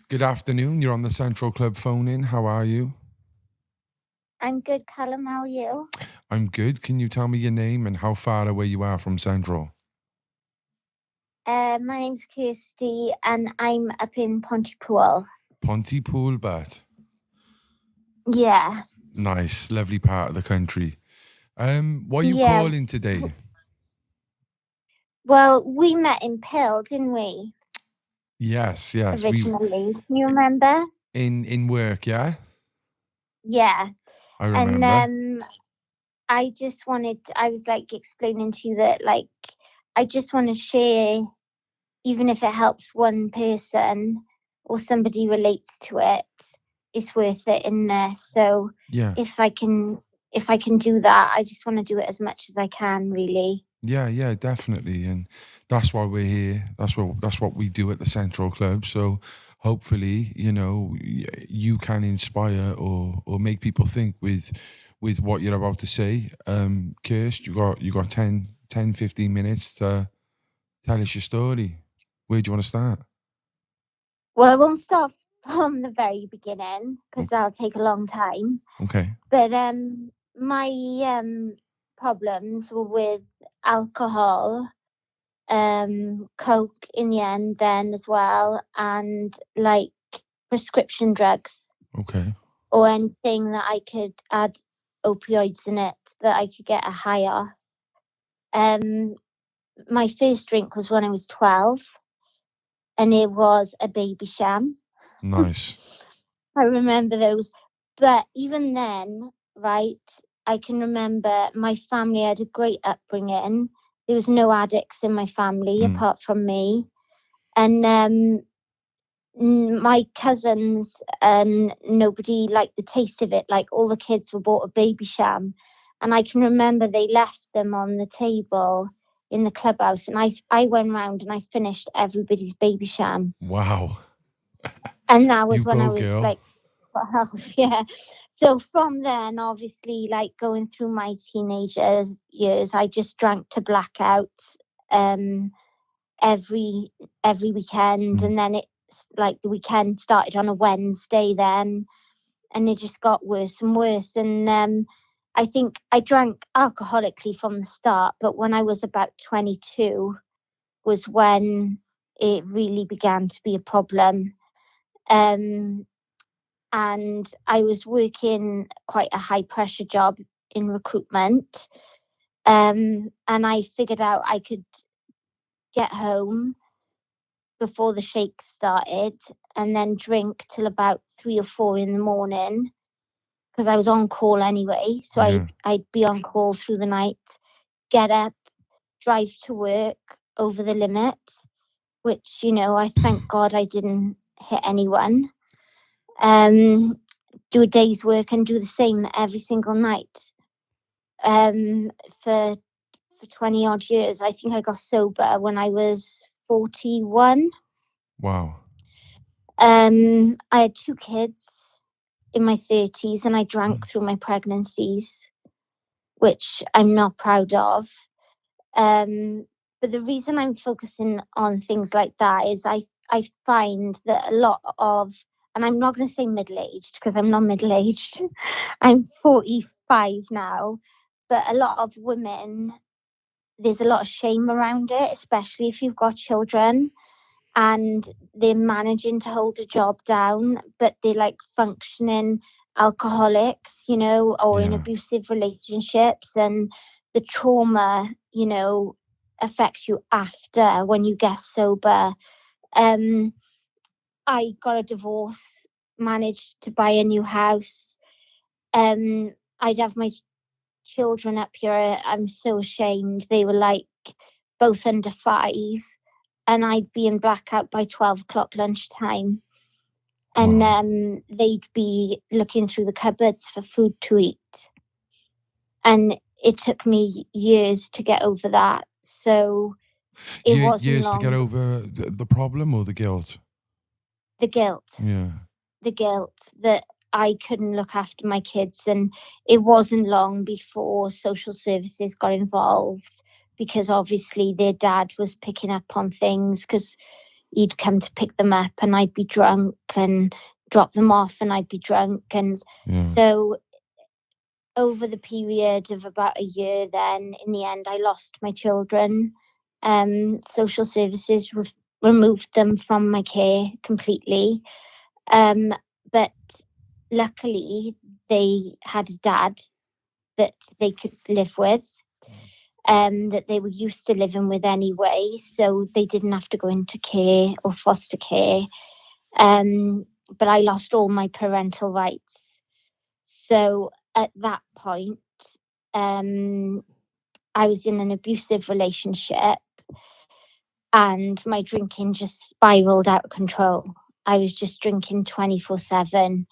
Good afternoon. You're on the Central Club phone in. How are you? I'm good, Callum. How are you? I'm good. Can you tell me your name and how far away you are from Central? My name's Kirsty, and I'm up in Pontypool. Pontypool, but Yeah, nice, lovely part of the country. What are you yeah. calling today? Well, we met in Pill, didn't we? Yes. We Originally, you remember? in work, yeah? Yeah, I and remember. I just wanted. I was like explaining to you that, like, I just want to share, even if it helps one person or somebody relates to it, it's worth it in there. So Yeah. if I can, if I can do that, I just want to do it as much as I can, really. Yeah, definitely. And that's why we're here. That's what we do at the Central Club. So hopefully, you can inspire or make people think with what you're about to say. Kirst, you got 15 minutes to tell us your story. Where do you want to start? Well, I won't start from the very beginning because Okay. that'll take a long time. Okay. But my problems were with alcohol, coke in the end, then as well, and like prescription drugs Okay. or anything that I could add opioids in it that I could get a high off. Um, my first drink was when I was 12, and it was a baby sham. Nice. I remember those. But even then, right, I can remember my family had a great upbringing. There was no addicts in my family Mm. apart from me. And my cousins and nobody liked the taste of it. Like all the kids were bought a baby sham. And I can remember they left them on the table in the clubhouse. And I went round and I finished everybody's baby sham. Wow. And that You was when I go, was girl. like 12, yeah. So from then, obviously, like going through my teenagers years, I just drank to blackout um, every every weekend, Mm. and then it's like the weekend started on a Wednesday then, and it just got worse and worse. And I think I drank alcoholically from the start, but when I was about 22 was when it really began to be a problem. Um, and I was working quite a high pressure job in recruitment. And I figured out I could get home before the shake started and then drink till about 3 or 4 in the morning because I was on call anyway. So Yeah. I'd be on call through the night, get up, drive to work over the limit, which, I thank God I didn't hit anyone. Um, do a day's work and do the same every single night. Um, for 20 odd years. I think I got sober when I was 41. Wow. I had 2 kids in my 30s and I drank Mm. through my pregnancies, which I'm not proud of. Um, but the reason I'm focusing on things like that is I find that a lot of, and I'm not going to say middle aged because I'm not middle aged, I'm 45 now, but a lot of women, there's a lot of shame around it, especially if you've got children and they're managing to hold a job down, but they're like functioning alcoholics, or in Yeah. abusive relationships. And the trauma, affects you after when you get sober. Um, I got a divorce, managed to buy a new house. I'd have my children up here. I'm so ashamed. They were like both under 5, and I'd be in blackout by 12 o'clock lunchtime. And Wow. they'd be looking through the cupboards for food to eat. And it took me years to get over that. So it wasn't Years to get long. over the problem or the guilt. The guilt, Yeah. the guilt that I couldn't look after my kids. And it wasn't long before social services got involved because obviously their dad was picking up on things because he'd come to pick them up and I'd be drunk, and drop them off and I'd be drunk. And so over the period of about a year, then in the end I lost my children. Social services removed them from my care completely. But luckily they had a dad that they could live with, that they were used to living with anyway, so they didn't have to go into care or foster care. But I lost all my parental rights. So at that point, I was in an abusive relationship, and my drinking just spiraled out of control. I was just drinking 24/7.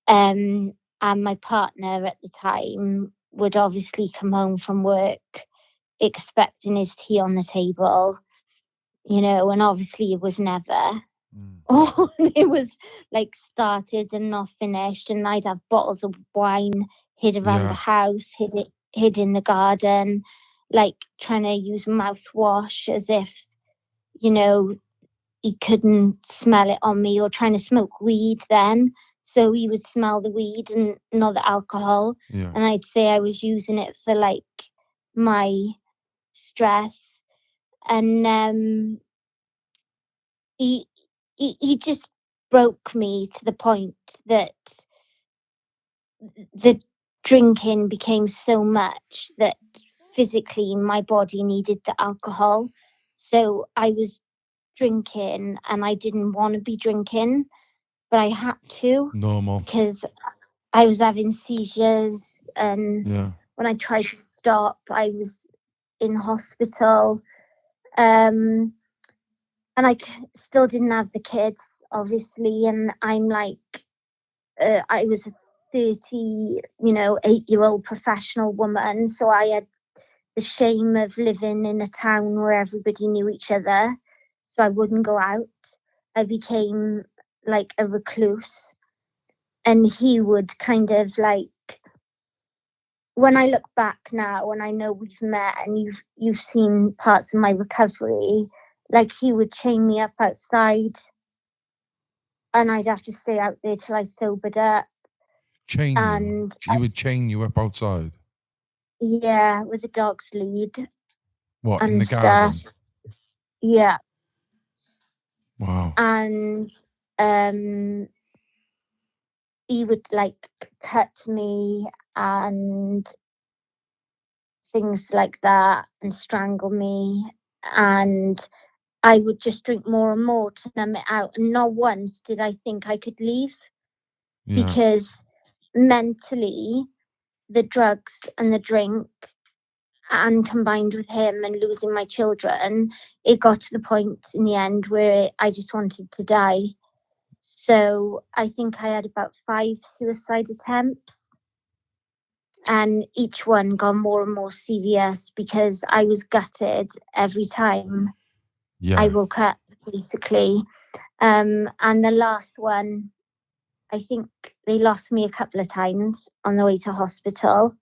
And my partner at the time would obviously come home from work expecting his tea on the table, and obviously it was never. Or it was like started and not finished, and I'd have bottles of wine hid around the house, hid in the garden, like trying to use mouthwash as if, he couldn't smell it on me, or trying to smoke weed then. So he would smell the weed and not the alcohol. Yeah. And I'd say I was using it for like my stress. And he just broke me to the point that the drinking became so much that physically my body needed the alcohol. So I was drinking and I didn't want to be drinking, but I had to. Normal. Because I was having seizures, and when I tried to stop, I was in hospital. And I still didn't have the kids, obviously, and I'm like, I was a 8-year-old professional woman, so I had the shame of living in a town where everybody knew each other, so I wouldn't go out. I became like a recluse, and he would kind of like, when I look back now and I know we've met and you've seen parts of my recovery, like he would chain me up outside and I'd have to stay out there till I sobered up. Chain you? He would chain you up outside? Yeah, with a dog's lead. What, in the garden? Yeah. Wow. And he would like cut me and things like that and strangle me, and I would just drink more and more to numb it out. And not once did I think I could leave, because mentally the drugs and the drink, and combined with him and losing my children, it got to the point in the end where I just wanted to die. So I think I had about 5 suicide attempts, and each one got more and more serious because I was gutted every time I woke up, basically. And the last one, I think they lost me a couple of times on the way to hospital.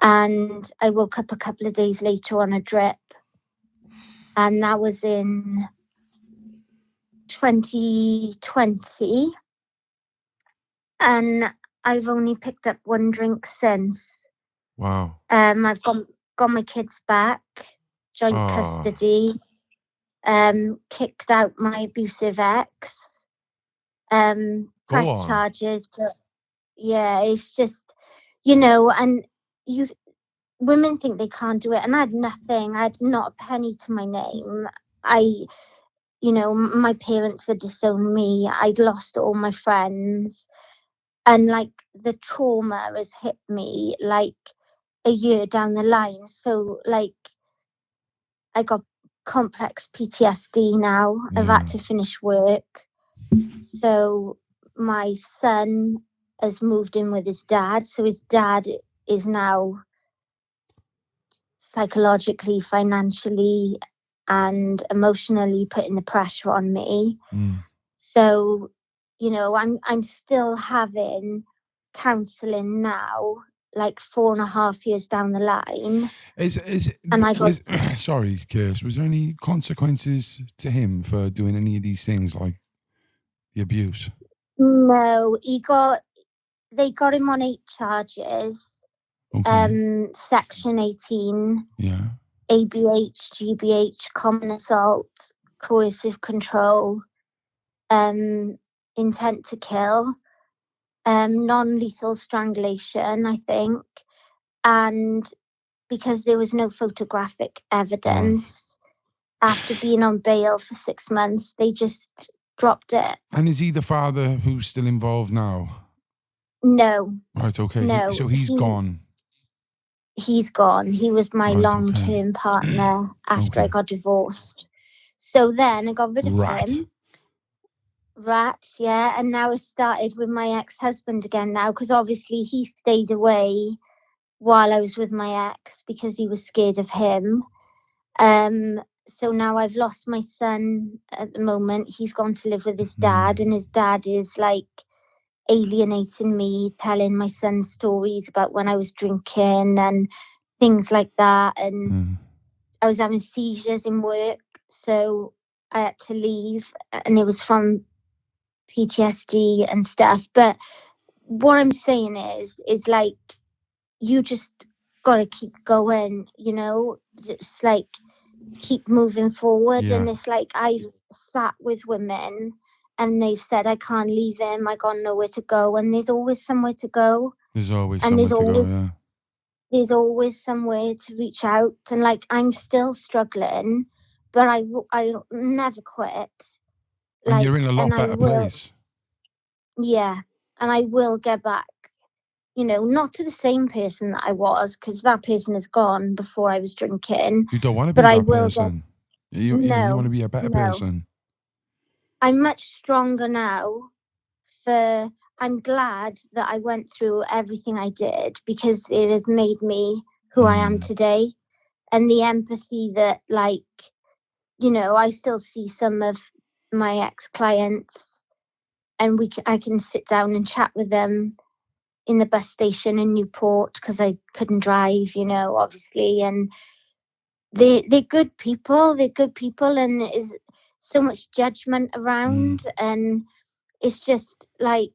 And I woke up a couple of days later on a drip. And that was in 2020. And I've only picked up one drink since. Wow. I've got my kids back, joint custody, kicked out my abusive ex, press charges, but yeah, it's just, and women think they can't do it, and I had nothing. I had not a penny to my name. My parents had disowned me. I'd lost all my friends, and like the trauma has hit me like a year down the line. So like I got complex PTSD now. I've had to finish work. So my son has moved in with his dad. So his dad is now psychologically, financially, and emotionally putting the pressure on me. So, I'm still having counselling now, like 4.5 years down the line. And I got Sorry, Kirst, was there any consequences to him for doing any of these things, like the abuse? no, they got him on 8 charges. Okay. Section 18, Yeah. ABH, GBH, common assault, coercive control, intent to kill, non-lethal strangulation, I think, and because there was no photographic evidence, after being on bail for 6 months, they just dropped it. And is he the father who's still involved now? No. Right, okay. No. So he's gone. He's gone. He was my long-term partner after I got divorced. So then I got rid of him. Rats, yeah. And now I started with my ex-husband again now, because obviously he stayed away while I was with my ex because he was scared of him. So now I've lost my son at the moment. He's gone to live with his dad, and his dad is like alienating me, telling my son stories about when I was drinking and things like that. And I was having seizures in work, so I had to leave, and it was from PTSD and stuff. But what I'm saying is like, you just got to keep going, you know, just like keep moving forward. Yeah. And it's like, I've sat with women and they said, I can't leave him, I got nowhere to go. And there's always somewhere to go. There's always somewhere to go, yeah. There's always somewhere to reach out. And like, I'm still struggling, but I'll never quit. And you're in a lot better place. Yeah. And I will get back, you know, not to the same person that I was, because that person is gone before I was drinking. You don't want to be that person. You want to be a better person. I'm much stronger now. I'm glad that I went through everything I did, because it has made me who I am today. And the empathy that, like, you know, I still see some of my ex-clients, and I can sit down and chat with them in the bus station in Newport, because I couldn't drive, you know, obviously. And they're good people. And there's so much judgment around, and it's just like,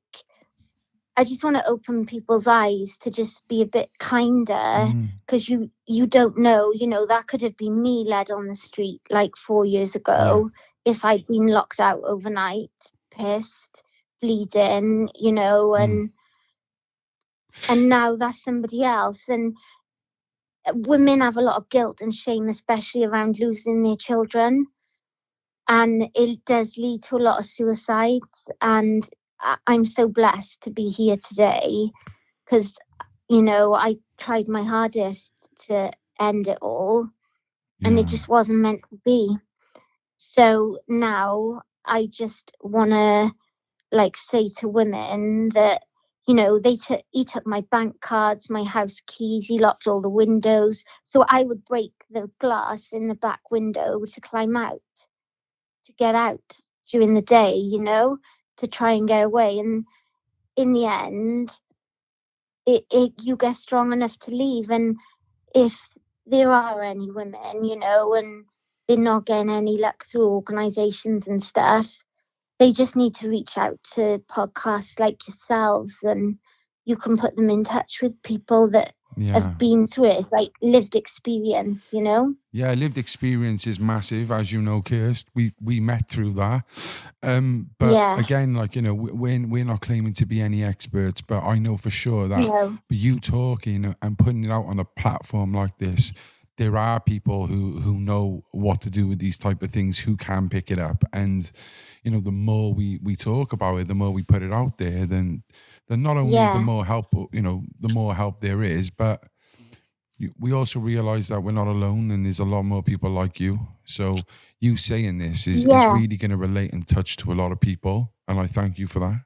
I just want to open people's eyes to just be a bit kinder, because you don't know, you know, that could have been me led on the street like 4 years ago, if I'd been locked out overnight, pissed, bleeding, you know, and now that's somebody else. And women have a lot of guilt and shame, especially around losing their children. And it does lead to a lot of suicides. And I'm so blessed to be here today, because, you know, I tried my hardest to end it all, and it just wasn't meant to be. So now I just want to, like, say to women that, you know, he took my bank cards, my house keys, he locked all the windows. So I would break the glass in the back window to climb out, to get out during the day, you know, to try and get away. And in the end, you get strong enough to leave. And if there are any women, you know, and they're not getting any luck through organisations and stuff, they just need to reach out to podcasts like yourselves, and you can put them in touch with people that have been through it. It's like lived experience, you know? Yeah, lived experience is massive, as you know, Kirst. We met through that. But again, like, you know, we're not claiming to be any experts, but I know for sure that you talking and putting it out on a platform like this, there are people who know what to do with these type of things, who can pick it up. And, you know, the more we talk about it, the more we put it out there, then not only the more help, you know, the more help there is, but we also realize that we're not alone, and there's a lot more people like you. So you saying this is really going to relate and touch to a lot of people, and I thank you for that.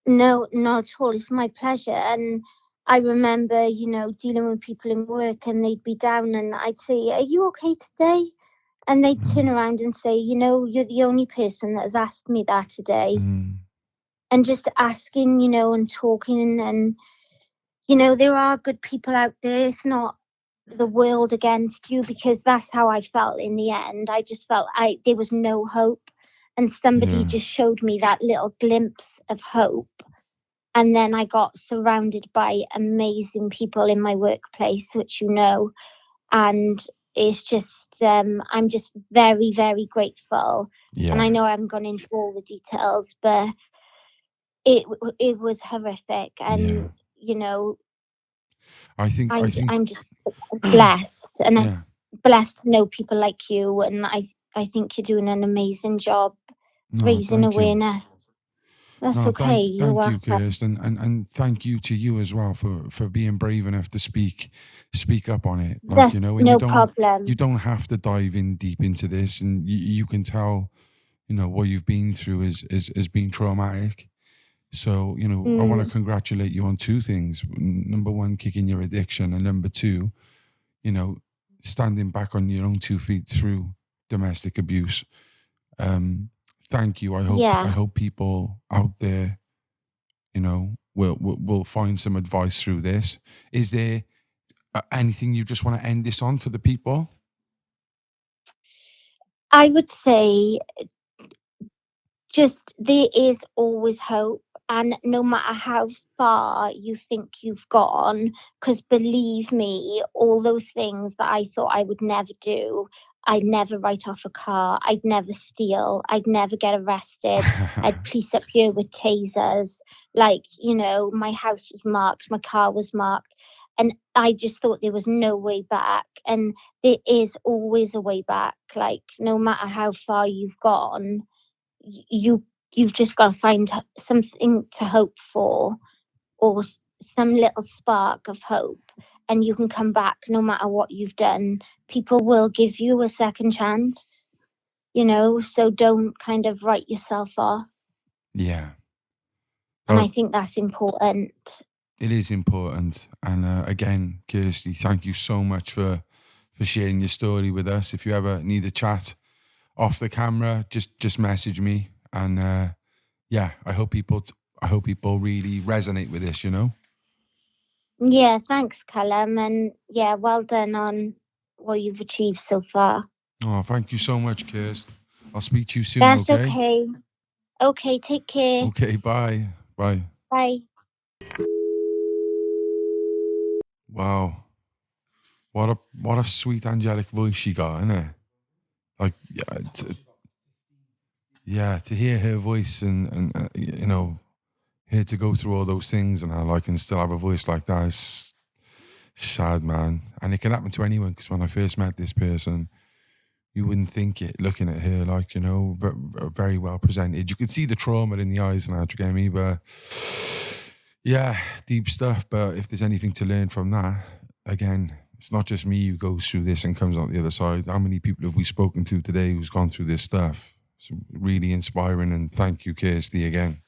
No, not at all. It's my pleasure. And I remember, you know, dealing with people in work, and they'd be down, and I'd say, "Are you okay today?" And they'd turn around and say, "You know, you're the only person that has asked me that today." And just asking, you know, and talking, and you know, there are good people out there. It's not the world against you, because that's how I felt in the end. I just felt there was no hope, and somebody Yeah. just showed me that little glimpse of hope. And then I got surrounded by amazing people in my workplace, which you know, and it's just I'm just very, very grateful. And I Yeah. know I haven't gone into all the details, but it was horrific, Yeah. and you know, I think I'm just blessed, and I'm yeah. blessed to know people like you, and I think you're doing an amazing job No, raising thank you. awareness. That's No, okay. You're thank you, welcome. Kirsten, and thank you to you as well for being brave enough to speak up on it. Like, That's you know, and no you problem. don't have to dive in deep into this, and you can tell, you know, what you've been through is been traumatic. So, you know, I want to Mm, congratulate you on two things. Number one, kicking your addiction, and number two, you know, standing back on your own 2 feet through domestic abuse. Um, Thank you. I yeah. hope people out there, you know, will find some advice through this. Is there anything you just want to end this on for the people? I would say just there is always hope, and no matter how far you think you've gone, because believe me, all those things that I thought I would never do, I'd never write off a car, I'd never steal, I'd never get arrested, I'd police up here with tasers, like, you know, my house was marked, my car was marked, and I just thought there was no way back, and there is always a way back. Like, no matter how far you've gone, you you've just got to find something to hope for, or some little spark of hope, and you can come back no matter what you've done. People will give you a second chance, you know, so don't kind of write yourself off. Yeah. And Oh, I think that's important. it is important. And again, Kirsty, thank you so much for sharing your story with us. If you ever need a chat off the camera, just message me. And yeah, I hope people really resonate with this. You know. Yeah, thanks, Callum, and yeah, well done on what you've achieved so far. Oh, thank you so much, Kirst. I'll speak to you soon. That's Okay. okay. Okay, take care. Okay. Bye. Bye. Bye. Wow. What a sweet angelic voice she got, isn't it? Like, yeah, to hear her voice and you know, here to go through all those things and how I can still have a voice like that is sad, man. And it can happen to anyone, because when I first met this person, you wouldn't think it looking at her, like, you know, very well presented. You could see the trauma in the eyes and that, you get me? But yeah, deep stuff. But if there's anything to learn from that, again, it's not just me who goes through this and comes out the other side. How many people have we spoken to today who's gone through this stuff? It's really inspiring. And thank you, Kirsty, again.